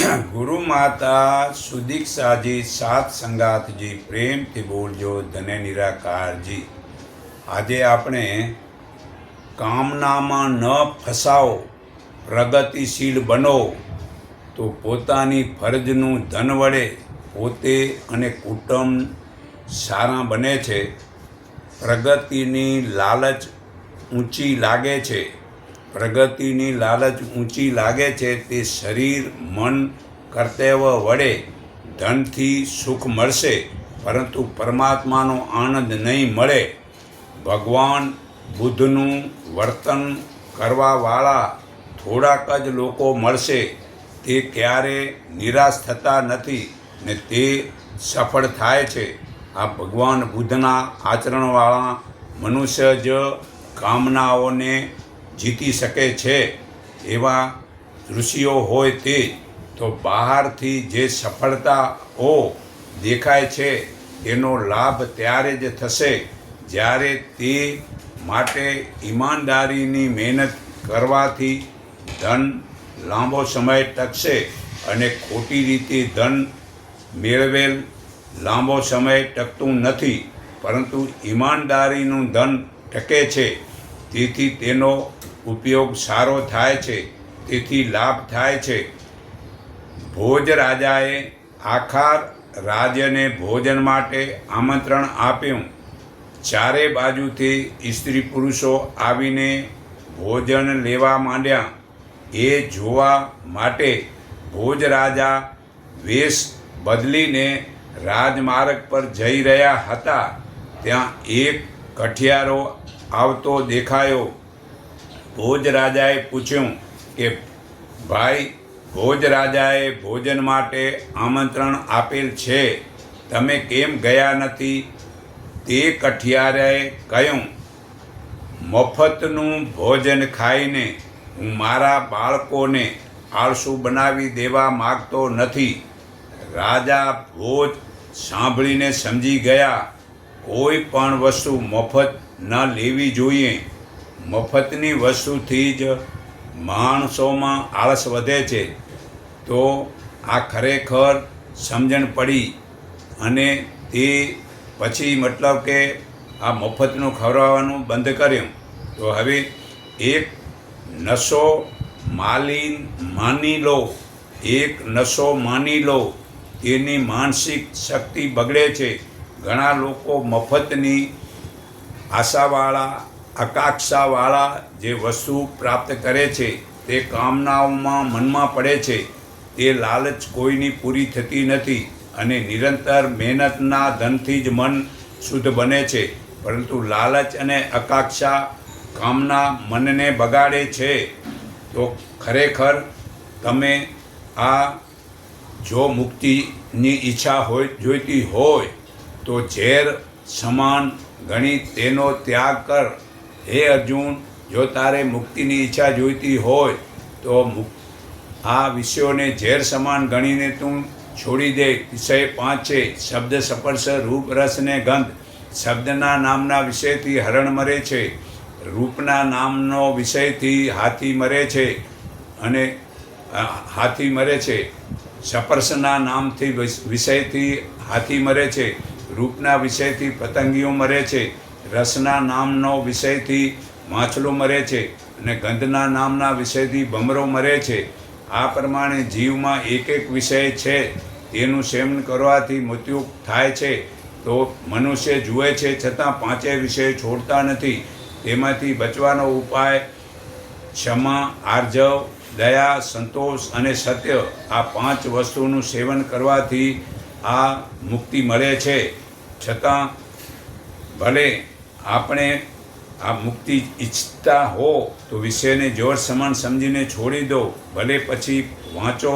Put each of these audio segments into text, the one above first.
ગુરુ માતા સુદીક્ષાજી સાત સંગાતજી પ્રેમથી બોલજો ધને નિરાકારજી। આજે આપણે કામનામાં ન ફસાઓ, પ્રગતિશીલ બનો તો પોતાની ફરજનું ધન વડે પોતે અને કુટુંબ સારા બને છે। પ્રગતિની લાલચ ઊંચી લાગે છે, પ્રગતિની લાલચ ઊંચી લાગે છે તે શરીર મન કર્તવ્ય વડે ધનથી સુખ મળશે, પરંતુ પરમાત્માનો આનંદ નહીં મળે। ભગવાન બુદ્ધનું વર્તન કરવાવાળા થોડાક જ લોકો મળશે, તે ક્યારે નિરાશ થતા નથી ને તે સફળ થાય છે। આ ભગવાન બુદ્ધના આચરણવાળા મનુષ્ય જ કામનાઓને જીતી શકે છે। એવા ઋષિઓ હોય તે તો બહારથી જે સફળતાઓ દેખાય છે તેનો લાભ ત્યારે જ થશે જ્યારે તે માટે ઈમાનદારીની મહેનત કરવાથી ધન લાંબો સમય ટકશે, અને ખોટી રીતે ધન મેળવેલ લાંબો સમય ટકતું નથી, પરંતુ ઈમાનદારીનું ધન ટકે છે। તેથી તેનો ઉપયોગ સારો થાય છે, તેથી લાભ થાય છે। ભોજ રાજાએ આખા રાજ્યને ભોજન માટે આમંત્રણ આપ્યું। ચારે બાજુથી સ્ત્રી પુરુષો આવીને ભોજન લેવા માંડ્યા। એ જોવા માટે ભોજ રાજા વેશ બદલીને રાજમાર્ગ પર જઈ રહ્યા હતા। ત્યાં એક કઠિયારો આવતો દેખાયો। ભોજ રાજાએ પૂછ્યું કે ભાઈ, ભોજ રાજાએ ભોજન માટે આમંત્રણ આપેલ છે, તમે કેમ ગયા નથી? તે કઠિયારાએ કહ્યું, મફતનું ભોજન ખાઈને હું મારા બાળકોને આળસુ બનાવી દેવા માગતો નથી। રાજા ભોજ સાંભળીને સમજી ગયા, કોઈ પણ વસ્તુ મફત ન લેવી જોઈએ। મફતની વસ્તુથી જ માણસોમાં આળસ વધે છે। તો આ ખરેખર સમજણ પડી, અને તે પછી મતલબ કે આ મફતનું ખવડાવવાનું બંધ કર્યું। તો હવે એક નશો માની લો, એક નશો માની લો, તેની માનસિક શક્તિ બગડે છે। ઘણા લોકો મફતની આશાવાળા આકાંક્ષાવાળા જે વસ્તુ પ્રાપ્ત કરે છે તે કામનાઓમાં મનમાં પડે છે। તે લાલચ કોઈની પૂરી થતી નથી, અને નિરંતર મહેનતના ધનથી જ મન શુદ્ધ બને છે, પરંતુ લાલચ અને આકાંક્ષા કામના મનને બગાડે છે। તો ખરેખર તમે આ જો મુક્તિની ઈચ્છા જોઈતી હોય તો ઝેર સમાન ગણી તેનો ત્યાગ કર। હે અર્જુન, જો તારે મુક્તિની ઈચ્છા જોઈતી હોય તો આ વિષયોને ઝેર સમાન ગણીને તું છોડી દે। વિષય 5 છે: શબ્દ, સ્પર્શ, રૂપ, રસ ને ગંધ। શબ્દના નામના વિષયથી હરણ મરે છે, રૂપના નામનો વિષયથી હાથી મરે છે, અને હાથી મરે છે। સ્પર્શના નામથી વિષયથી હાથી મરે છે, રૂપના વિષયથી પતંગિયો મરે છે, રસના નામનો વિષયથી માછલો મરે છે, અને ગંધના નામના વિષયથી ભમરો મરે છે। આ પ્રમાણે જીવમાં એક એક વિષય છે, તેનું સેવન કરવાથી મૃત્યુ થાય છે। તો મનુષ્ય જુએ છે છતાં 5 વિષય છોડતા નથી। તેમાંથી બચવાનો ઉપાય ક્ષમા, આર્જવ, દયા, સંતોષ અને સત્ય, આ 5 વસ્તુનું સેવન કરવાથી આ મુક્તિ મળે છે। છતાં ભલે આપણે આ મુક્તિ ઈચ્છતા હો તો વિષયને જોર સમાન સમજીને છોડી દો, ભલે પછી વાંચો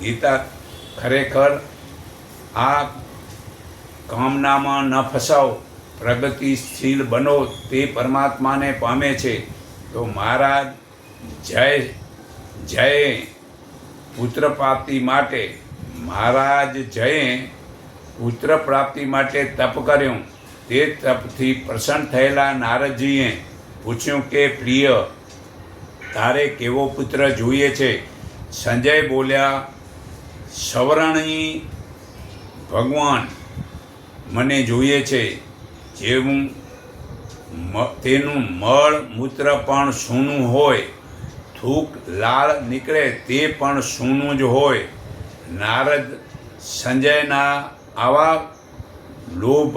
ગીતા। ખરેખર આ કામનામાં ન ફસાઓ, પ્રગતિશીલ બનો, તે પરમાત્માને પામે છે। તો મહારાજ જય પુત્ર પ્રાપ્તિ માટે, મહારાજ જયે પુત્ર પ્રાપ્તિ માટે તપ કર્યું। તે તપથી પ્રસન્ન થયેલા નારદજીએ પૂછ્યું કે પ્રિય, તારે કેવો પુત્ર જોઈએ છે? સંજય બોલ્યા, સવરણી ભગવાન મને જોઈએ છે, જેવું તેનું મળ મૂત્ર પણ સૂનું હોય, થૂક લાળ નીકળે તે પણ સૂનું જ હોય. નારદ સંજયના આવા લોભ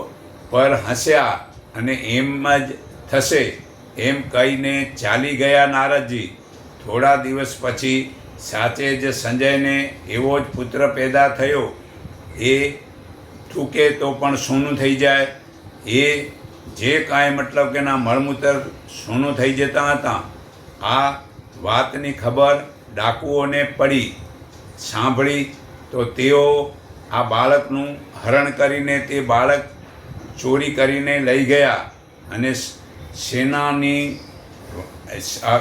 પર હસ્યા અને એમ જ થશે એમ કહીને ચાલી ગયા નારદજી. થોડા દિવસ પછી સાચે જ સંજયને એવો જ પુત્ર પેદા થયો. એ થૂકે તો પણ સૂનું થઈ જાય. એ જે કાંઈ મતલબ કે ના મળમૂત્ર સૂનું થઈ જતા હતા. આ વાતની ખબર ડાકુઓને પડી. સાંભળી તો તેઓ આ બાળકનું હરણ કરીને તે બાળક ચોરી કરીને લઈ ગયા અને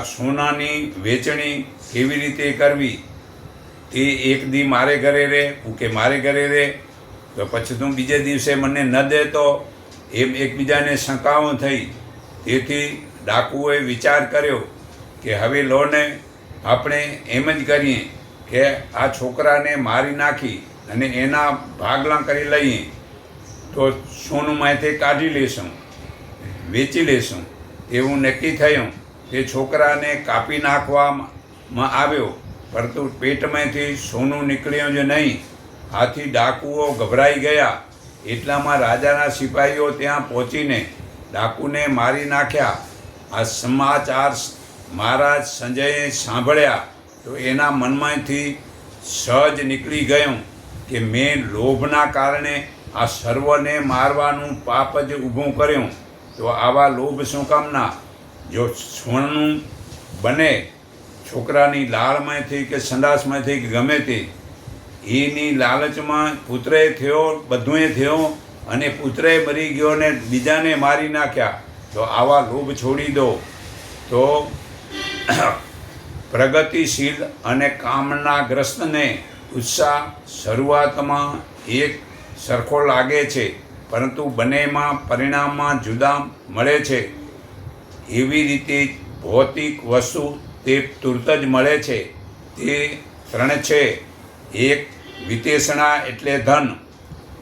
સોનાની વેચણી કેવી રીતે કરવી તે એક દી મારે ઘરે રહે, હું કે મારે ઘરે રહે તો પછી તું બીજે દિવસે મને ન દેતો, એમ એકબીજાને શંકાઓ થઈ. તેથી ડાકુઓએ વિચાર કર્યો કે હવે લોને આપણે એમ જ કરીએ કે આ છોકરાને મારી નાખી અને એના ભાગલા કરી લઈએ તો સોનું માંથી કાઢી લેશું, વેચી લેશું. એવું નક્કી થયું. તે છોકરાને કાપી નાખવામાં આવ્યો, પરંતુ પેટમાંથી સોનું નીકળ્યું જ નહીં. આથી ડાકુઓ ગભરાઈ ગયા. એટલામાં રાજાના સિપાહીઓ ત્યાં પહોંચીને ડાકુને મારી નાખ્યા. આ સમાચાર મહારાજ સંજયે સાંભળ્યા તો એના મનમાંથી સહજ નીકળી ગયું કે મેં લોભના કારણે આ સર્વને મારવાનું પાપ જ ઊભું કર્યું. તો આવા લોભ શું કામના? જો સોનું બને છોકરાની લાળમાંથી કે સંડાસમાંથી કે ગમે તે, એની લાલચમાં પુત્રએ થયો, બધુંય થયો અને પુત્રએ મરી ગયો ને બીજાને મારી નાખ્યા. તો આવા લોભ છોડી દો. તો પ્રગતિશીલ અને કામનાગ્રસ્તને ઉત્સાહ શરૂઆતમાં એક સરખો લાગે છે, પરંતુ બંનેમાં પરિણામમાં જુદા મળે છે. એવી રીતે ભૌતિક વસ્તુ તે તુરત જ મળે છે. તે ત્રણ છે. એક વિતેષણા એટલે ધન,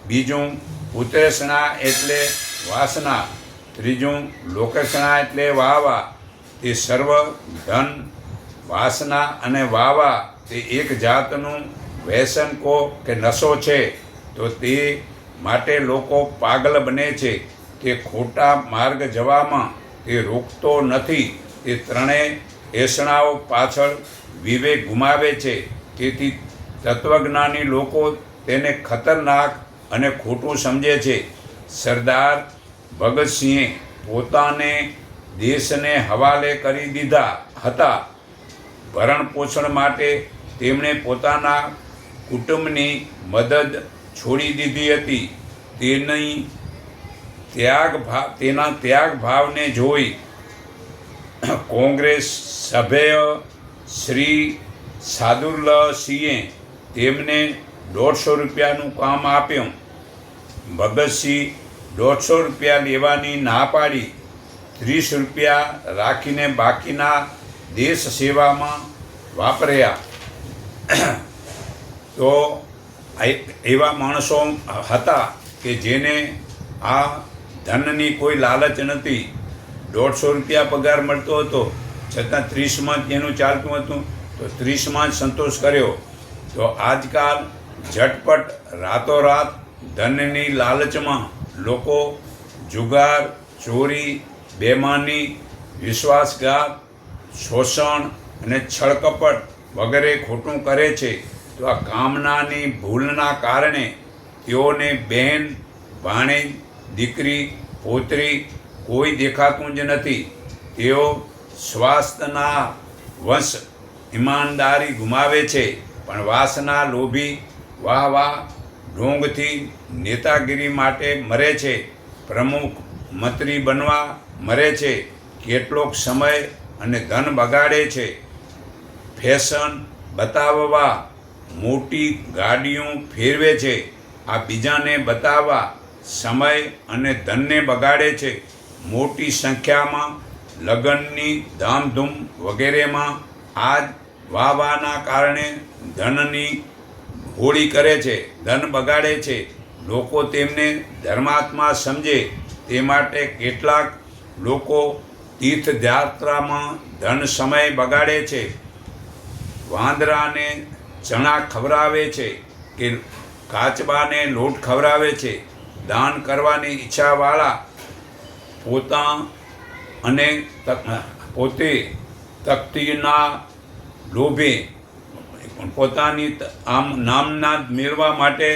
બીજું પુત્રેષણા એટલે વાસના, ત્રીજું લોકેષણા એટલે વાવા. તે સર્વ ધન, વાસના અને વાવા તે એક જાતનું વ્યસન કો કે નશો છે. તો તે માટે લોકો પાગલ બને છે. તે ખોટા માર્ગ જવામાં તે રોકતો નથી. તે ત્રણેય એષણાઓ પાછળ વિવેક ગુમાવે છે. તેથી તત્વજ્ઞાની લોકો તેને ખતરનાક અને ખોટું સમજે છે. સરદાર ભગતસિંહે પોતાને દેશને હવાલે કરી દીધા હતા. ભરણ પોષણ માટે તેમણે પોતાના કુટુંબની મદદ છોડી દીધી હતી. તેના ત્યાગ ભાવને જોઈ કોંગ્રેસ સભ્ય શ્રી સાદુલ્લાસિંહે તેમને 150 રૂપિયાનું કામ આપ્યું. ભગતસિંહ 150 રૂપિયા લેવાની ના પાડી. 30 રૂપિયા રાખીને બાકીના દેશ સેવામાં વાપર્યા. તો એવા માણસો હતા કે જેને આ ધનની કોઈ લાલચ નથી. 150 રૂપિયા પગાર મળતો હતો, છતાં 30માં જ એનું ચાલતું હતું, તો 30માં જ સંતોષ કર્યો. તો આજકાલ ઝટપટ રાતોરાત ધનની લાલચમાં લોકો જુગાર, ચોરી, બેમાની, વિશ્વાસઘાત, શોષણ અને છળકપટ વગેરે ખોટું કરે છે. તો આ કામનાની ભૂલના કારણે તેઓને બહેન, ભાણેજ, દીકરી, પોતરી કોઈ દેખાતું જ નથી. તેઓ સ્વાસ્થ્યના વંશ ઈમાનદારી ગુમાવે છે, પણ વાસના લોભી વાહ ઢોંગથી નેતાગીરી માટે મરે છે. પ્રમુખ, મંત્રી બનવા મરે છે. કેટલોક સમય અને ધન બગાડે છે. ફેશન બતાવવા મોટી ગાડીઓ ફેરવે છે. આ બીજાને બતાવવા સમય અને ધનને બગાડે છે. મોટી સંખ્યામાં લગ્નની ધામધૂમ વગેરેમાં આ જ વાહવાના કારણે ધનની હોળી કરે છે, ધન બગાડે છે, લોકો તેમને ધર્માત્મા સમજે તે માટે કેટલાક લોકો તીર્થયાત્રામાં ધન સમય બગાડે છે, વાંદરાને ચણા ખવડાવે છે કે કાચબાને લોટ ખવડાવે છે. દાન કરવાની ઈચ્છાવાળા પોતે તકતીના લોભે પોતાની નામના મેળવવા માટે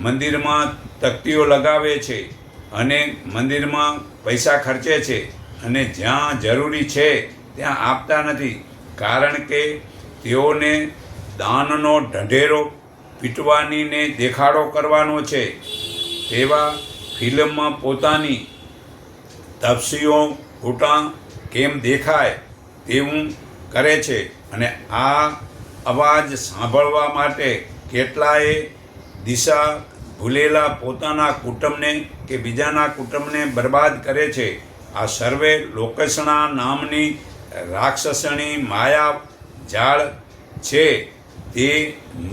મંદિરમાં તકતીઓ લગાવે છે અને મંદિરમાં પૈસા ખર્ચે છે અને જ્યાં જરૂરી છે ત્યાં આપતા નથી, કારણ કે તેઓને દાનનો ઢંઢેરો પીટવાની ને દેખાડો કરવાનો છે. તેવા ફિલ્મમાં પોતાની તપસ્વીઓ ખોટા કેમ દેખાય તેવું કરે છે અને આ અવાજ સાંભળવા માટે કેટલાય દિશા ભૂલેલા પોતાના કુટુંબને કે બીજાના કુટુંબને બરબાદ કરે છે. આ સર્વે લોકેશણા નામની રાક્ષસણી માયા જાળ છે. તે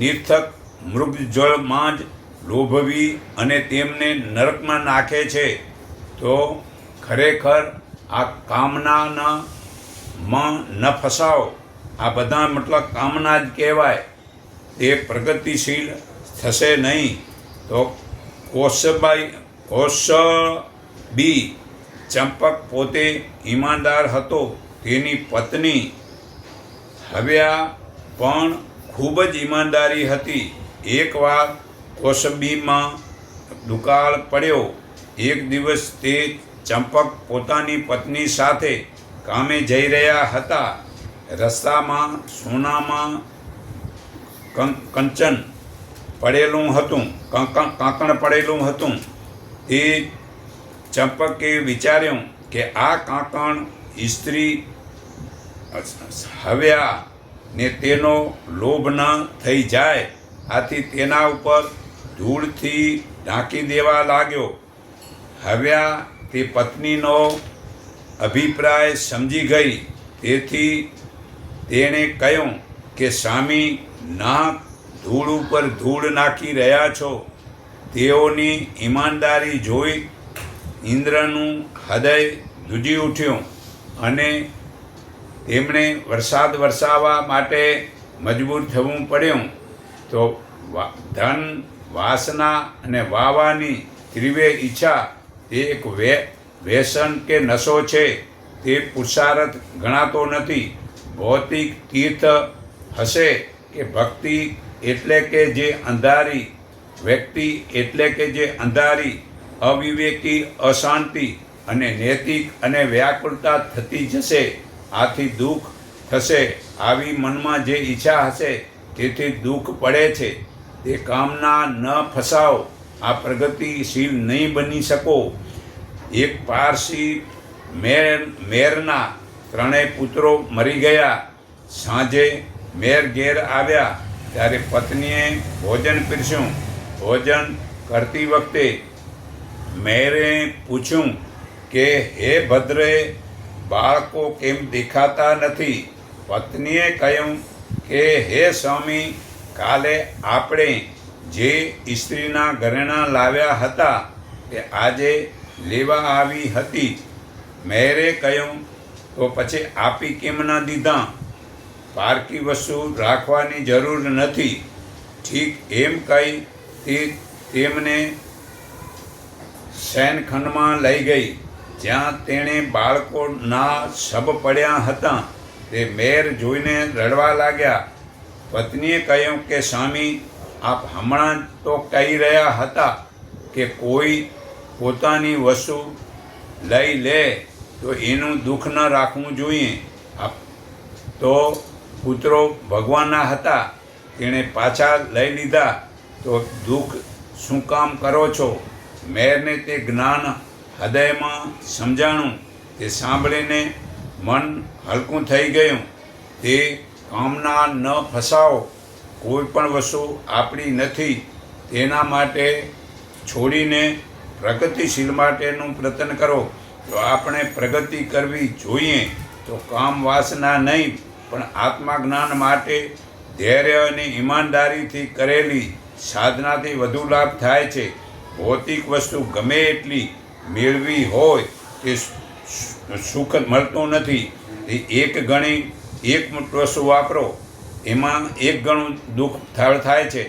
નિર્થક મૃગજળમાં જ લોભવી અને તેમને નરકમાં નાખે છે. તો ખરેખર આ કામનામાં ન ફસાવો. આ બધા મતલબ કામના જ કહેવાય. તે પ્રગતિશીલ થશે નહીં. તો કૌશબી ચંપક પોતે ઈમાનદાર હતો. તેની પત્ની હવ્યા પણ ખૂબ જ ઈમાનદારી હતી. એકવાર કૌશબીમાં દુકાળ પડ્યો. એક દિવસ તે ચંપક પોતાની પત્ની સાથે કામે જઈ રહ્યા હતા. રસ્તામાં સોનામાં કંચન પડેલું હતું, કાંકણ પડેલું હતું. તે ચંપકે વિચાર્યું કે આ કાંકણ સ્ત્રી હવ્યા ને તેનો લોભ ન થઈ જાય, આથી તેના ઉપર ધૂળથી ઢાંકી દેવા લાગ્યો. હવ્યા તે પત્નીનો અભિપ્રાય સમજી ગઈ. તેથી તેણે કહ્યું કે સ્વામી, ના ધૂળ ઉપર ધૂળ નાખી રહ્યા છો. તેઓની ઈમાનદારી જોઈ ઇન્દ્રનું હૃદય ધ્રુજી ઉઠ્યું અને તેમણે વરસાદ વરસાવવા માટે મજબૂર થવું પડ્યું. તો ધન, વાસના અને વાવાની ત્રિવે ઈચ્છા તે એક વ્યસન કે નશો છે. તે પુરુષાર્થ ગણાતો નથી. ભૌતિક તીર્થ હશે કે ભક્તિ એટલે કે જે અંધારી વ્યક્તિ એટલે કે જે અંધારી અવિવેકી અશાંતિ અને નૈતિક અને વ્યાકુળતા થતી જશે. આથી દુઃખ થશે. આવી મનમાં જે ઈચ્છા હશે તેથી દુઃખ પડે છે. તે કામના ન ફસાવો. આ પ્રગતિશીલ નહીં બની શકો. એક પારસી મેરના 3 પુત્રો મરી ગયા. સાંજે મેર ઘેર આવ્યા ત્યારે પત્નીએ ભોજન પીરસ્યું. ભોજન કરતી વખતે મેરે પૂછ્યું કે હે ભદ્રે, બાળકો કેમ દેખાતા નથી? પત્નીએ કહ્યું કે હે સ્વામી, કાલે આપણે જે સ્ત્રીના ઘરેણાં લાવ્યા હતા તે આજે લેવા આવી હતી. મેરે કહ્યું તો પછી આપી કેમ ન દીધા? પારકી વસ્તુ રાખવાની જરૂર નથી. ઠીક એમ કહી તે તેમને શયનખંડમાં લઈ ગઈ, જ્યાં તેણે બાળકોના શબ પડ્યા હતા. તે મેર જોઈને રડવા લાગ્યા. પત્નીએ કહ્યું કે સ્વામી, આપ હમણાં તો કહી રહ્યા હતા કે કોઈ પોતાની વસ્તુ લઈ લે તો એનું દુઃખ ન રાખવું જોઈએ. તો પુત્રો ભગવાનના હતા, તેણે પાછા લઈ લીધા, તો દુઃખ શું કામ કરો છો? મેરને તે જ્ઞાન હૃદયમાં સમજાણું. તે સાંભળીને મન હલકું થઈ ગયું. તે કામના ન ફસાવો. કોઈ પણ વસ્તુ આપણી નથી. તેના માટે છોડીને પ્રગતિશીલ માટેનું પ્રયત્ન કરો. તો આપણે પ્રગતિ કરવી જોઈએ. તો કામ વાસના નહીં પણ આત્મજ્ઞાન માટે ધૈર્ય અને ઈમાનદારીથી કરેલી સાધનાથી વધુ લાભ થાય છે. ભૌતિક વસ્તુ ગમે એટલી મેળવી હોય તે સુખ મળતું નથી. એક વસ્તુ વાપરો એમાં એક ગણું દુઃખ થાય છે.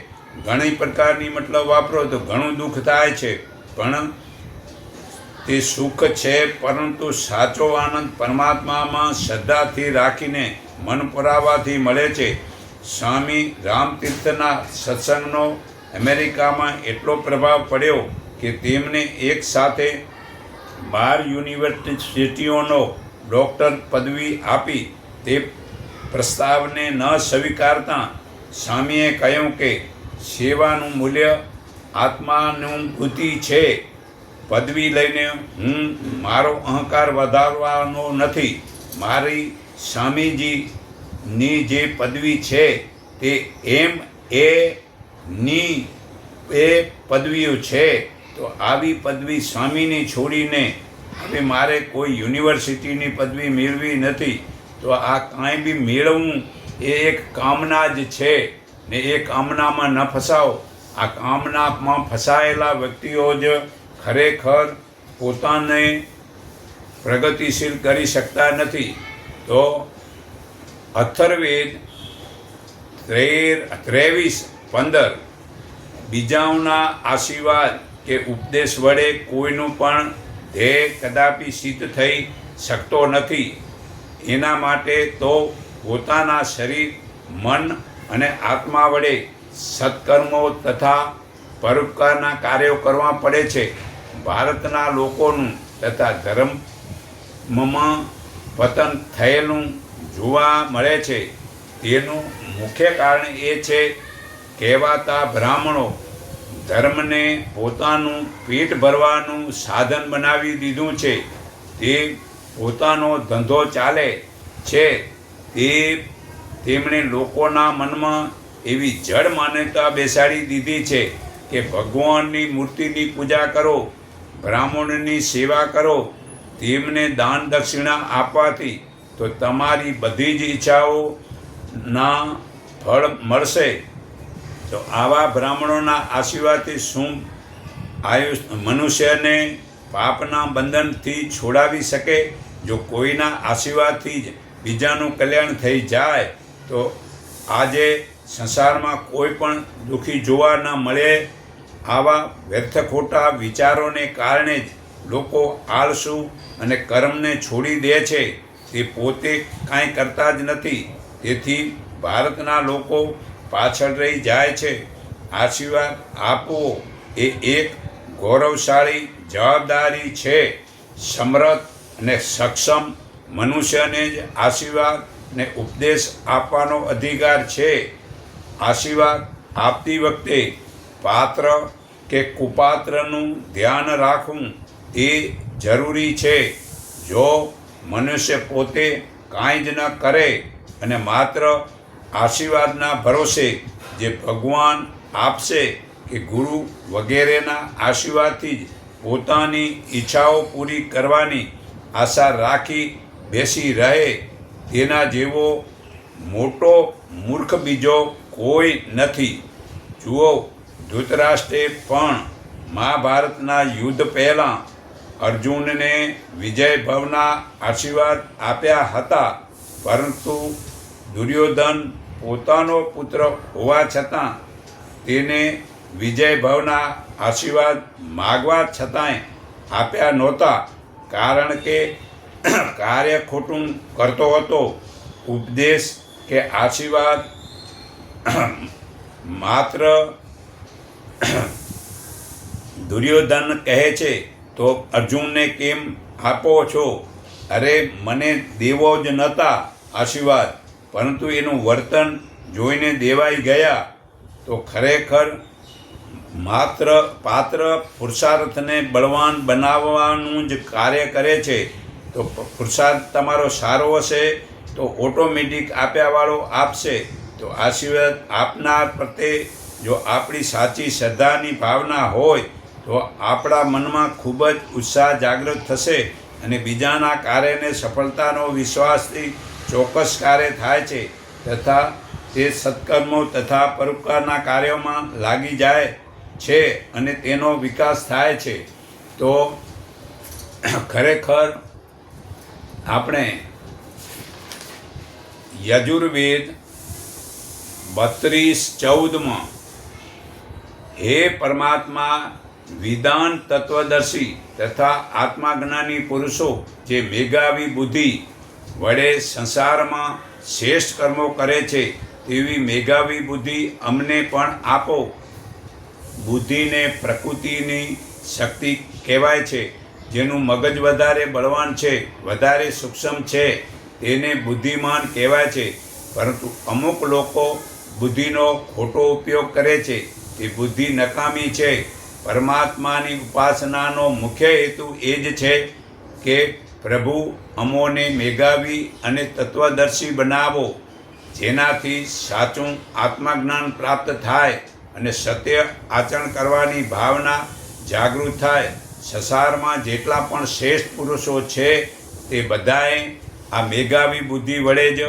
ઘણી પ્રકારની મતલબ વાપરો તો ઘણું દુઃખ થાય છે. પણ તે સુખ છે, પરંતુ સાચો આનંદ પરમાત્મામાં શ્રદ્ધાથી રાખીને મન પુરાવાથી મળે છે. સ્વામી રામતીર્થના સત્સંગનો અમેરિકામાં એટલો પ્રભાવ પડ્યો કે તેમને એક સાથે 12 યુનિવર્સિટીઓનો ડૉક્ટર પદવી આપી. તે પ્રસ્તાવને ન સ્વીકારતા સ્વામીએ કહ્યું કે સેવાનું મૂલ્ય આત્માનુભૂતિ છે. પદવી લઈને હું મારો અહંકાર વધારવાનો નથી. મારી સ્વામીજીની જે પદવી છે તે MA પદવીઓ છે. તો આવી પદવી સ્વામીની છોડીને હવે મારે કોઈ યુનિવર્સિટીની પદવી મેળવી નથી. તો આ કાંઈ બી મેળવવું એ એક કામના જ છે ને એ કામનામાં ન ફસાવો. આ કામનામાં ફસાયેલા વ્યક્તિઓ જ ખરેખર પોતાને પ્રગતિશીલ કરી શકતા નથી. તો અથર્વવેદ 23:15 બીજાઓના આશીર્વાદ કે ઉપદેશ વડે કોઈનું પણ ધ્યેય કદાપી સિદ્ધ થઈ શકતો નથી. એના માટે તો પોતાના શરીર, મન અને આત્મા વડે સત્કર્મો તથા પરોપકારના કાર્યો કરવા પડે છે. ભારતના લોકોનું તથા ધર્મમાં પતન થયેલું જોવા મળે છે. તેનું મુખ્ય કારણ એ છે કહેવાતા બ્રાહ્મણો ધર્મને પોતાનું પેટ ભરવાનું સાધન બનાવી દીધું છે. તે પોતાનો ધંધો ચાલે છે. તેમણે લોકોના મનમાં એવી જડ માન્યતા બેસાડી દીધી છે કે ભગવાનની મૂર્તિની પૂજા કરો, બ્રાહ્મણોની સેવા કરો, તેમને દાન દક્ષિણા આપવાથી તો તમારી બધી જ ઈચ્છાઓના ફળ મળશે. તો આવા બ્રાહ્મણોના આશીર્વાદથી શું મનુષ્યને પાપના બંધનથી છોડાવી શકે? જો કોઈના આશીર્વાદથી જ બીજાનું કલ્યાણ થઈ જાય તો આજે સંસારમાં કોઈ પણ દુઃખી જોવા ન મળે. આવા વ્યર્થ ખોટા વિચારોને કારણે જ લોકો આળસુ અને કર્મને છોડી દે છે. તે પોતે કાંઈ કરતા જ નથી. તેથી ભારતના લોકો પાછળ રહી જાય છે. આશીર્વાદ આપવો એ એક ગૌરવશાળી જવાબદારી છે. સમર્થ અને સક્ષમ મનુષ્યને જ આશીર્વાદ ને ઉપદેશ આપવાનો અધિકાર છે. આશીર્વાદ આપતી વખતે પાત્ર કે કુપાત્રનું ધ્યાન રાખવું એ જરૂરી છે. જો મનુષ્ય પોતે કાંઈ જ ન કરે અને માત્ર આશીર્વાદના ભરોસે જે ભગવાન આપશે કે ગુરુ વગેરેના આશીર્વાદથી જ પોતાની ઈચ્છાઓ પૂરી કરવાની આશા રાખી બેસી રહે, તેના જેવો મોટો મૂર્ખ બીજો કોઈ નથી. જુઓ, ધૃતરાષ્ટ્રે પણ મહાભારતના યુદ્ધ પહેલાં અર્જુનને વિજય ભવના આશીર્વાદ આપ્યા હતા, પરંતુ દુર્યોધન પોતાનો પુત્ર હોવા છતાં તેને વિજય ભવના આશીર્વાદ માગવા છતાંય આપ્યા નહોતા, કારણ કે કાર્ય ખોટું કરતો હતો. ઉપદેશ કે આશીર્વાદ માત્ર દુર્યોધન કહે છે તો અર્જુનને કેમ આપો છો? અરે, મને દેવો જ નહોતા આશીર્વાદ, પરંતુ એનું વર્તન જોઈને દેવાઈ ગયા. તો ખરેખર પાત્ર પુરુષાર્થને બળવાન બનાવવાનું જ કાર્ય કરે છે. તો પુરુષાર્થ તમારો સારો હશે તો ઓટોમેટિક આપ્યાવાળો આપશે. તો આશીર્વાદ આપનાર પ્રત્યે જો આપણી સાચી શ્રદ્ધાની ભાવના હોય તો આપણા મનમાં ખૂબ જ ઉત્સાહ જાગૃત થશે અને બીજાના કાર્યને સફળતાનો વિશ્વાસથી ચોક્કસ કાર્ય થાય છે તથા તે સત્કર્મો તથા પરોપકારના કાર્યોમાં લાગી જાય છે અને તેનો વિકાસ થાય છે, તો ખરેખર આપણે યજુર્વેદ 32:14 હે પરમાત્મા, વિધાન તત્વદર્શી તથા આત્માજ્ઞાની પુરુષો જે મેઘાવી બુદ્ધિ વડે સંસારમાં શ્રેષ્ઠ કર્મો કરે છે તેવી મેઘાવી બુદ્ધિ અમને પણ આપો. બુદ્ધિને પ્રકૃતિની શક્તિ કહેવાય છે. જેનું મગજ વધારે બળવાન છે, વધારે સૂક્ષ્મ છે, તેને બુદ્ધિમાન કહેવાય છે. પરંતુ અમુક લોકો બુદ્ધિનો ખોટો ઉપયોગ કરે છે, તે બુદ્ધિ નકામી છે. પરમાત્માની ઉપાસનાનો મુખ્ય હેતુ એ જ છે કે પ્રભુ અમોને મેઘાવી અને તત્વદર્શી બનાવો, જેનાથી સાચું આત્મજ્ઞાન પ્રાપ્ત થાય અને સત્ય આચરણ કરવાની ભાવના જાગૃત થાય. સંસારમાં જેટલા પણ શ્રેષ્ઠ પુરુષો છે તે બધાએ આ મેઘાવી બુદ્ધિ વડે જ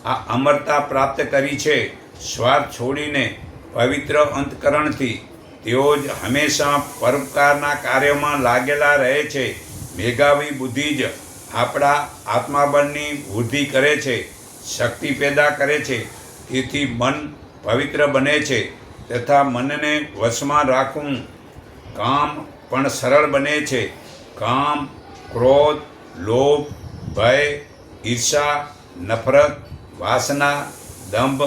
આ અમરતા પ્રાપ્ત કરી છે. સ્વાર્થ છોડીને પવિત્ર અંતકરણથી તેઓ જ હંમેશા પરોપકારના કાર્યમાં લાગેલા રહે છે. મેઘાવી બુદ્ધિ જ આપણા આત્માબળની વૃદ્ધિ કરે છે, શક્તિ પેદા કરે છે. તેથી મન પવિત્ર બને છે તથા મનને વશમાં રાખવું. કામ પણ સરળ બને છે. કામ, ક્રોધ, લોભ, ભય, ઈર્ષા, નફરત, વાસના, દંભ,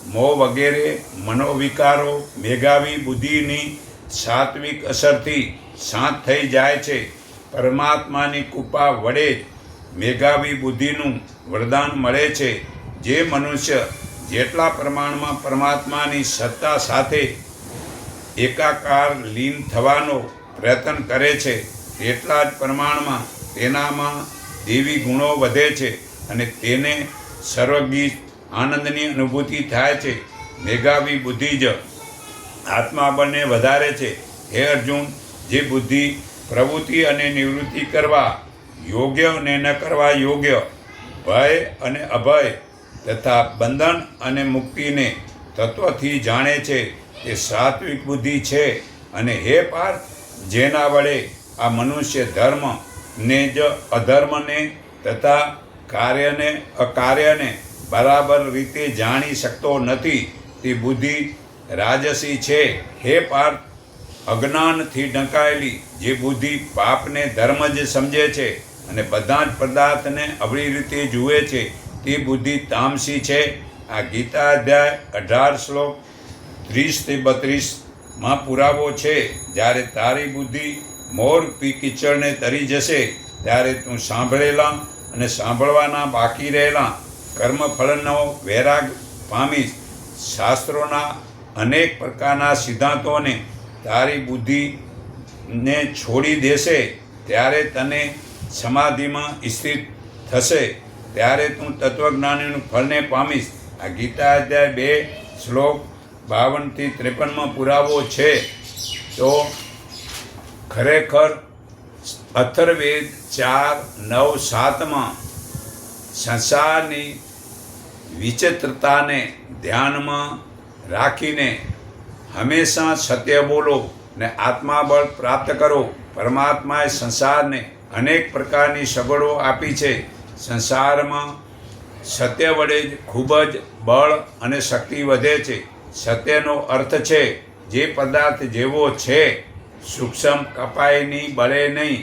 મોહ વગેરે મનોવિકારો મેઘાવી બુદ્ધિની સાત્વિક અસરથી શાંત થઈ જાય છે. પરમાત્માની કૃપા વડે જ મેઘાવી બુદ્ધિનું વરદાન મળે છે. જે મનુષ્ય જેટલા પ્રમાણમાં પરમાત્માની સત્તા સાથે એકાકાર લીન થવાનો પ્રયત્ન કરે છે, તેટલા જ પ્રમાણમાં તેનામાં દેવી ગુણો વધે છે અને તેને સર્વગીત આનંદની અનુભૂતિ થાય છે. મેઘાવી બુદ્ધિ જ આત્માબળને વધારે છે. હે અર્જુન, જે બુદ્ધિ પ્રવૃત્તિ અને નિવૃત્તિ કરવા યોગ્ય અને ન કરવા યોગ્ય, ભય અને અભય તથા બંધન અને મુક્તિને તત્વથી જાણે છે, તે સાત્વિક બુદ્ધિ છે. અને હે પાર્થ, જેના વડે આ મનુષ્ય ધર્મને જ અધર્મને તથા કાર્યને અકાર્યને બરાબર રીતે જાણી શકતો નથી, તે બુદ્ધિ રાજસી છે. હે પાર્થ, અજ્ઞાનથી ઢંકાયેલી જે બુદ્ધિ પાપને ધર્મ જ સમજે છે અને બધા જ પદાર્થને અવળી રીતે જુએ છે, તે બુદ્ધિ તામસી છે. આ ગીતા અધ્યાય 18 શ્લોક 30-32 પુરાવો છે. જ્યારે તારી બુદ્ધિ મોરરૂપી કીચડને તરી જશે, ત્યારે તું સાંભળેલા અને સાંભળવાના બાકી રહેલા કર્મફળનો વૈરાગ પામીશ. શાસ્ત્રોના અનેક પ્રકારના સિદ્ધાંતોને તારી બુદ્ધિને છોડી દેશે, ત્યારે તને સમાધિમાં સ્થિત થશે, ત્યારે તું તત્વજ્ઞાનીનું ફળને પામીશ. આ ગીતા અધ્યાય 2 શ્લોક 52-53 પુરાવો છે. તો ખરેખર અથર્વવેદ 4:9-7 સંસારની વિચિત્રતાને ધ્યાનમાં રાખીને હંમેશા સત્ય બોલો ને આત્માબળ પ્રાપ્ત કરો. પરમાત્માએ સંસારને અનેક પ્રકારની સગવડો આપી છે. સંસારમાં સત્ય વડે જ ખૂબ જ બળ અને શક્તિ વધે છે. સત્યનો અર્થ છે જે પદાર્થ જેવો છે, સૂક્ષ્મ કપાયની બળે નહીં,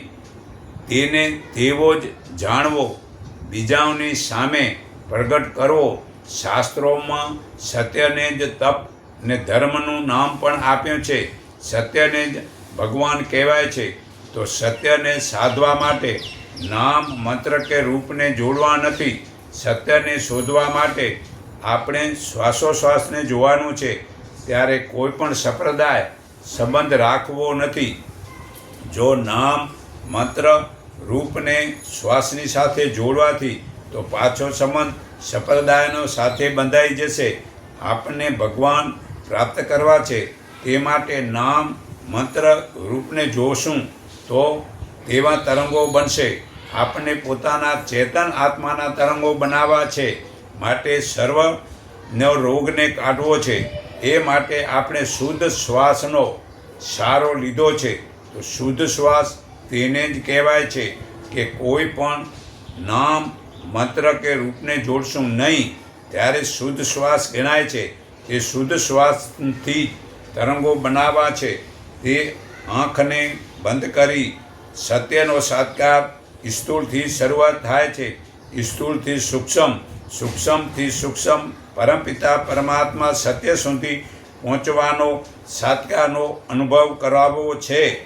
તેને તેવો જ જાણવો, બીજાઓની સામે પ્રગટ કરવો. શાસ્ત્રોમાં સત્યને જ તપ ને ધર્મનું નામ પણ આપ્યું છે. સત્યને જ ભગવાન કહેવાય છે. તો સત્યને સાધવા માટે નામ, મંત્ર કે રૂપને જોડવા નથી. સત્યને શોધવા માટે આપણે શ્વાસોશ્વાસને જોવાનું છે. ત્યારે કોઈ પણ સંપ્રદાય સંબંધ રાખવો નથી. જો નામ, મંત્ર, રૂપને શ્વાસની સાથે જોડવાથી તો પાછો સંબંધ સંપ્રદાયનો સાથે બંધાઈ જશે. આપણને ભગવાન પ્રાપ્ત કરવા છે, તે માટે નામ, મંત્ર, રૂપને જોશું તો તેવા તરંગો બનશે. આપણને પોતાના ચેતન આત્માના તરંગો બનાવવા છે. માટે સર્વ રોગને કાઢવો છે. એ માટે આપણે શુદ્ધ શ્વાસનો સારો લીધો છે. તો શુદ્ધ શ્વાસ તેને જ કહેવાય છે કે કોઈ પણ નામ મંત્ર કે રૂપને જોડશું નહીં ત્યારે શુદ્ધ શ્વાસ ગણાય છે. એ શુદ્ધ શ્વાસથી તરંગો બનાવવા છે. તે આંખને બંધ કરી સત્યનો સાત્કાર સ્થૂળથી શરૂઆત થાય છે. સ્થૂળથી સૂક્ષ્મ, સૂક્ષ્મથી સૂક્ષ્મ પરમપિતા પરમાત્મા સત્ય સુધી પહોંચવાનો સાત્કારનો અનુભવ કરાવવો છે.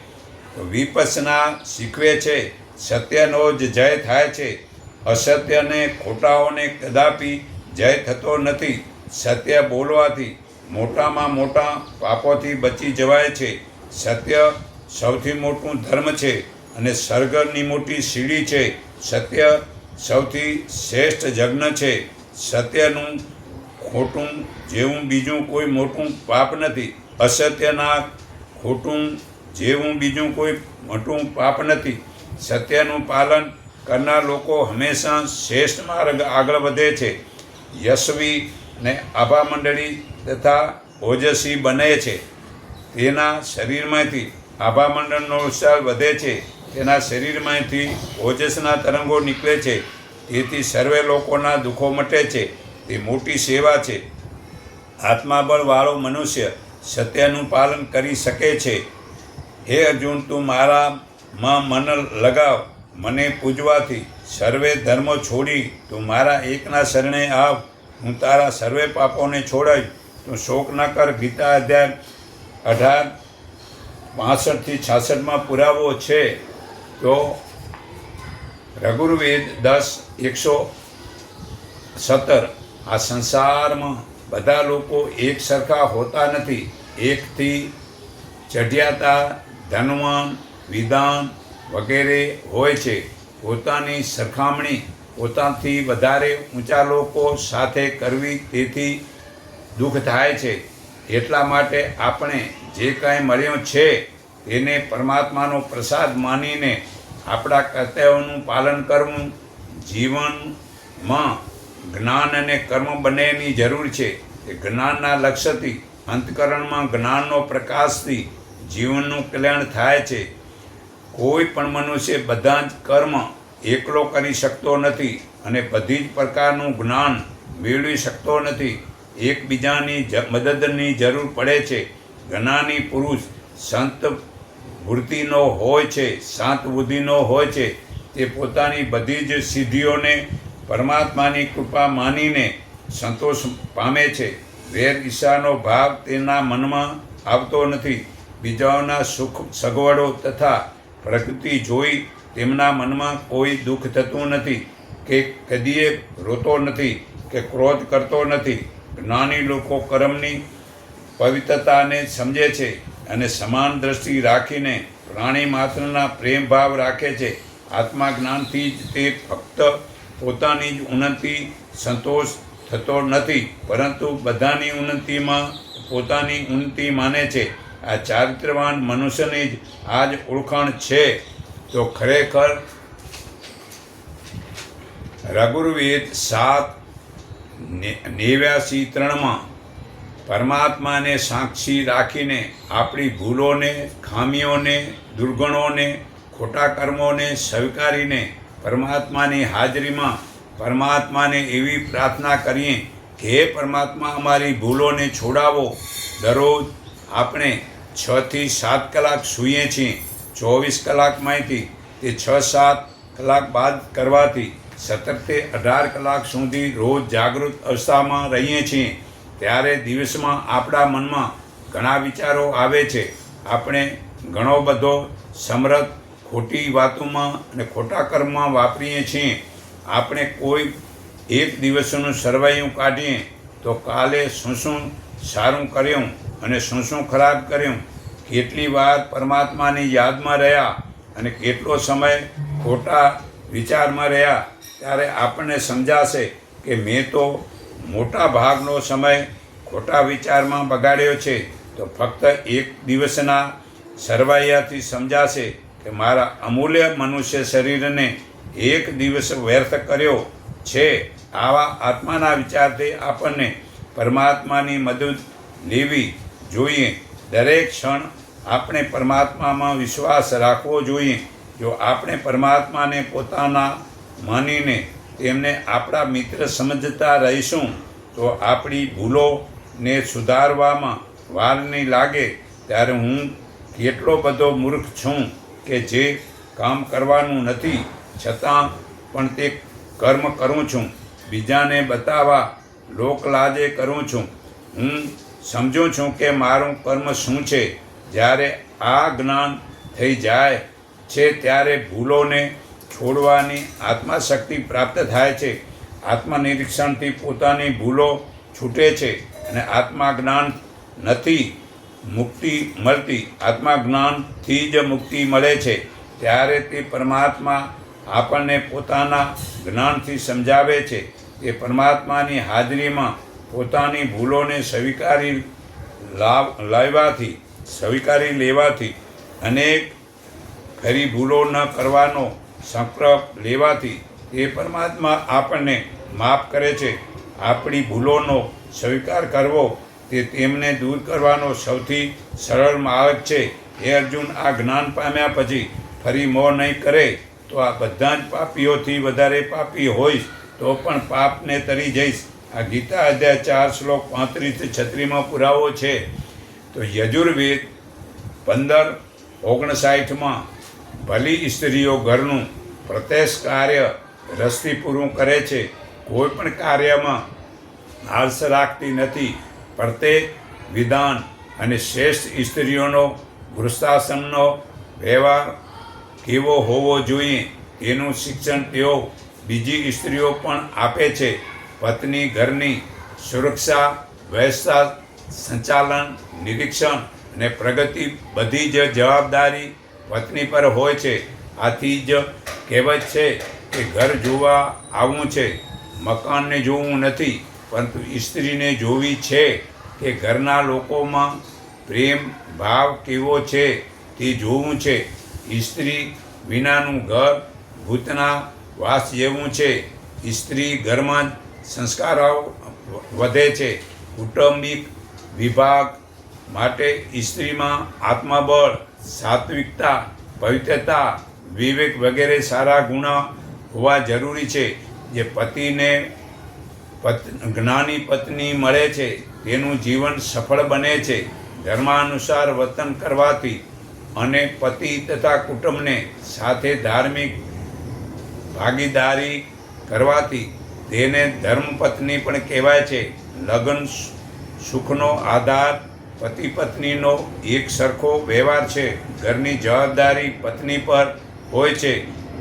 વિપස්සના શીખવે છે સત્યનો જ જય થાય છે. અસત્યને ખોટાઓને કદાપી જય થતો નથી. સત્ય બોલવાથી મોટામાં મોટા પાપોથી બચી જવાય છે. સત્ય સૌથી મોટું ધર્મ છે અને સ્વર્ગની મોટી સીડી છે. સત્ય સૌથી શ્રેષ્ઠ યજ્ઞ છે. સત્યનું ખોટું જેવું બીજું કોઈ મોટું પાપ નથી. અસત્યના ખોટું જેવું બીજું કોઈ મોટું પાપ નથી. સત્યનું પાલન કરનાર લોકો હંમેશા શ્રેષ્ઠ માર્ગ આગળ વધે છે. યશવી અને આભા મંડળી તથા ઓજસ્વી બને છે. તેના શરીરમાંથી આભા મંડળનો ઉત્સાહ વધે છે. તેના શરીરમાંથી ઓજસના તરંગો નીકળે છે. તેથી સર્વે લોકોના દુઃખો મટે છે. તે મોટી સેવા છે. આત્માબળવાળો મનુષ્ય સત્યનું પાલન કરી શકે છે. હે અર્જુન, તું મારામાં મન લગાવ. મને પૂજવાથી સર્વે ધર્મો છોડી તું મારા એકના શરણે આવ. હું તારા સર્વે પાપોને છોડાવી. તું શોક ન કર. ગીતા અધ્યાય 18 થી 66 પુરાવો છે. તો રઘુર્વેદ 10:117 આ સંસારમાં બધા લોકો એક સરખા હોતા નથી. એકથી ચઢિયાતા, ધનવાન, વિદ્વાન વગેરે હોય છે. પોતાની સરખામણી પોતાથી વધારે ઊંચા લોકો સાથે કરવી તેથી દુઃખ થાય છે. એટલા માટે આપણે જે કાંઈ મળ્યું છે તેને પરમાત્માનો પ્રસાદ માનીને આપણા કર્તવ્યોનું પાલન કરવું. જીવનમાં જ્ઞાન અને કર્મ બંનેની જરૂર છે. તે જ્ઞાનના લક્ષ્યથી અંતઃકરણમાં જ્ઞાનનો પ્રકાશથી જીવનનું કલ્યાણ થાય છે. કોઈ પણ મનુષ્ય બધા જ કર્મ એકલો કરી શકતો નથી અને બધી જ પ્રકારનું જ્ઞાન મેળવી શકતો નથી. એકબીજાની મદદની જરૂર પડે છે. જ્ઞાની પુરુષ સંત વૃત્તિનો હોય છે, શાંત બુદ્ધિનો હોય છે. તે પોતાની બધી જ સિદ્ધિઓને પરમાત્માની કૃપા માનીને સંતોષ પામે છે. વેર ઈર્ષાનો ભાવ તેના મનમાં આવતો નથી. બીજાઓના સુખ સગવડો તથા પ્રગતિ જોઈ તેમના મનમાં કોઈ દુઃખ થતું નથી કે કદીએ રોતો નથી કે ક્રોધ કરતો નથી. જ્ઞાની લોકો કર્મની પવિત્રતાને સમજે છે અને સમાન દ્રષ્ટિ રાખીને પ્રાણી માત્રના પ્રેમ ભાવ રાખે છે. આત્મા જ્ઞાનથી જ તે ફક્ત પોતાની જ ઉન્નતિ સંતોષ થતો નથી, પરંતુ બધાની ઉન્નતિમાં પોતાની ઉન્નતિ માને છે. આ ચારિત્રવાન મનુષ્યની જ આ જ ઓળખાણ છે. તો ખરેખર રઘુર્વેદ 7:89 પરમાત્માને સાક્ષી રાખીને આપણી ભૂલોને, ખામીઓને, દુર્ગુણોને, ખોટા કર્મોને સ્વીકારીને પરમાત્માની હાજરીમાં પરમાત્માને એવી પ્રાર્થના કરીએ કે હે પરમાત્મા, અમારી ભૂલોને છોડાવો. દરરોજ આપણે 6 થી 7 કલાક સૂઈએ છીએ. 24 કલાકમાંથી તે 6-7 કલાક બાદ કરવાથી 17 થી 18 કલાક સુધી રોજ જાગૃત અવસ્થામાં રહીએ છીએ. ત્યારે દિવસમાં આપણા મનમાં ઘણા વિચારો આવે છે. આપણે ઘણો બધો સમર્થ ખોટી વાતોમાં અને ખોટા કર્મમાં વાપરીએ છીએ. આપણે કોઈ એક દિવસનું સરવૈયું કાઢીએ તો કાલે શું શું સારું કર્યું અને શું શું ખરાબ કર્યું, કેટલી વાર પરમાત્માની યાદમાં રહ્યા અને કેટલો સમય ખોટા વિચારમાં રહ્યા, ત્યારે આપણને સમજાશે કે મેં તો મોટા ભાગનો સમય ખોટા વિચારમાં બગાડ્યો છે. તો ફક્ત એક દિવસના સરવૈયાથી સમજાશે કે મારા અમૂલ્ય મનુષ્ય શરીરને એક દિવસ વ્યર્થ કર્યો છે. આવા આત્માના વિચારથી આપણને પરમાત્માની મદદ લેવી જોઈએ. દરેક ક્ષણ આપણે પરમાત્મામાં વિશ્વાસ રાખવો જોઈએ. જો આપણે પરમાત્માને પોતાના માનીને તેમને આપણા મિત્ર સમજતા રહીશું તો આપણી ભૂલોને સુધારવામાં વાર નહીં લાગે. ત્યારે હું કેટલો બધો મૂર્ખ છું કે જે કામ કરવાનું નથી છતાં પણ તે કર્મ કરું છું. બીજાને બતાવવા લોકલાજે કરું છું. હું સમજું છું કે મારું કર્મ શું છે. જ્યારે આ જ્ઞાન થઈ જાય છે ત્યારે ભૂલોને છોડવાની આત્માશક્તિ પ્રાપ્ત થાય છે. આત્મનિરીક્ષણથી પોતાની ભૂલો છૂટે છે અને આત્મજ્ઞાન નથી મુક્તિ મળતી. આત્મજ્ઞાનથી જ મુક્તિ મળે છે. ત્યારે તે પરમાત્મા આપણને પોતાના જ્ઞાનથી સમજાવે છે. તે પરમાત્માની હાજરીમાં પોતાની ભૂલોને સ્વીકારી લેવાથી અનેક ફરી ભૂલો ન કરવાનો સંકલ્પ લેવાથી તે પરમાત્મા આપણને માફ કરે છે. આપણી ભૂલોનો સ્વીકાર કરવો તે તેમને દૂર કરવાનો સૌથી સરળ માર્ગ છે. હે અર્જુન, આ જ્ઞાન પામ્યા પછી ફરી મોહ નહીં કરે તો આ બધા જ પાપીઓથી વધારે પાપી હોઈશ તો પણ પાપને તરી જઈશ. આ ગીતા અધ્યાય 4 શ્લોક 35-36 પુરાવો છે. તો યજુર્વેદ 15:59 ભલી સ્ત્રીઓ ઘરનું પ્રત્યેક કાર્ય રસથી પૂરું કરે છે. કોઈ પણ કાર્યમાં આળસ રાખતી નથી. પ્રત્યેક વિધાન અને શ્રેષ્ઠ સ્ત્રીઓનો ગૃહસ્થાશ્રમનો વ્યવહાર કેવો હોવો જોઈએ તેનું શિક્ષણ તેઓ બીજી સ્ત્રીઓ પણ આપે છે. પત્ની ઘરની સુરક્ષા, વ્યવસ્થા, સંચાલન, નિરીક્ષણ અને પ્રગતિ બધી જ જવાબદારી પત્ની પર હોય છે. આથી જ કહેવત છે કે ઘર જોવા આવવું છે, મકાનને જોવું નથી, પરંતુ સ્ત્રીને જોવી છે કે ઘરના લોકોમાં પ્રેમ ભાવ કેવો છે તે જોવું છે. સ્ત્રી વિનાનું ઘર ભૂતના વાસ જેવું છે. સ્ત્રી ઘરમાં સંસ્કારો વધે છે. કૌટુંબિક વિભાગ માટે સ્ત્રીમાં આત્મબળ, સાત્વિકતા, પવિત્રતા, વિવેક વગેરે સારા ગુણો હોવા જરૂરી છે. જે પતિને જ્ઞાની પત્ની મળે છે તેનું જીવન સફળ બને છે. ધર્માનુસાર વર્તન કરવાથી અને પતિ તથા કુટુંબને સાથે ધાર્મિક ભાગીદારી કરવાથી તેને ધર્મપત્ની પણ કહેવાય છે. લગ્ન સુખનો આધાર પતિ પત્નીનો એક સરખો વ્યવહાર છે. ઘરની જવાબદારી પત્ની પર હોય છે.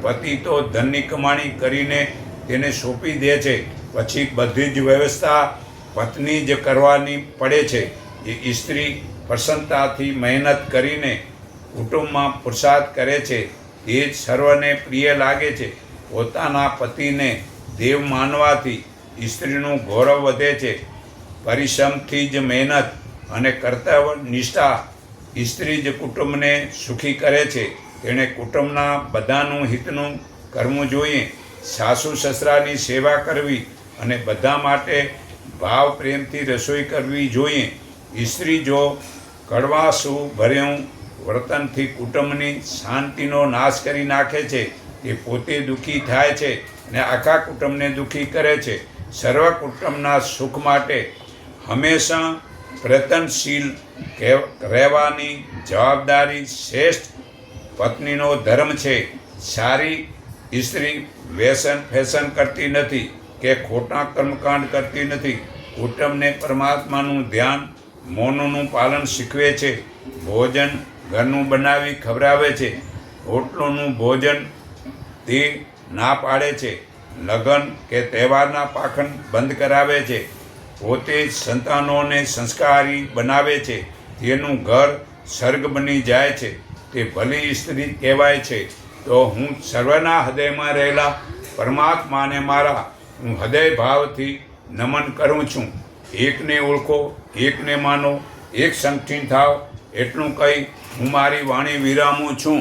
પતિ તો ધનની કમાણી કરીને તેને સોંપી દે છે, પછી બધી જ વ્યવસ્થા પત્ની જ કરવાની પડે છે. એ સ્ત્રી પ્રસન્નતાથી મહેનત કરીને કુટુંબમાં પુરુષાર્થ કરે છે તે જ સર્વને પ્રિય લાગે છે. પોતાના પતિને દેવ માનવાથી સ્ત્રીનું ગૌરવ વધે છે. પરિશ્રમથી જ મહેનત અને કર્તવ્ય નિષ્ઠા સ્ત્રી જ કુટુંબને સુખી કરે છે. તેણે કુટુંબના બધાનું હિતનું કરવું જોઈએ. સાસુ સસરાની સેવા કરવી અને બધા માટે ભાવ પ્રેમથી રસોઈ કરવી જોઈએ. સ્ત્રી જો કડવાશુ ભર્યું વર્તનથી કુટુંબની શાંતિનો નાશ કરી નાખે છે, તે પોતે દુઃખી થાય છે અને આખા કુટુંબને દુઃખી કરે છે. સર્વ કુટુંબના સુખ માટે હંમેશા પ્રયત્નશીલ રહેવાની જવાબદારી શ્રેષ્ઠ પત્નીનો ધર્મ છે. સારી સ્ત્રી વ્યસન ફેશન કરતી નથી કે ખોટા કર્મકાંડ કરતી નથી. કુટુંબને પરમાત્માનું ધ્યાન, મૌનનું પાલન શીખવે છે. ભોજન ઘરનું બનાવી ખવડાવે છે. હોટલોનું ભોજન તે ના પાડે છે. લગ્ન કે તહેવારના પાખંડ બંધ કરાવે છે. પોતે સંતાનોને સંસ્કારી બનાવે છે. તેનું ઘર સ્વર્ગ બની જાય છે. તે ભલી સ્ત્રી કહેવાય છે. તો હું સર્વના હૃદયમાં રહેલા પરમાત્માને હું હૃદય ભાવથી નમન કરું છું. એકને ઓળખો, એકને માનો, એક સંગઠિત થાવ, એટલું કહી હું મારી વાણી વિરામું છું.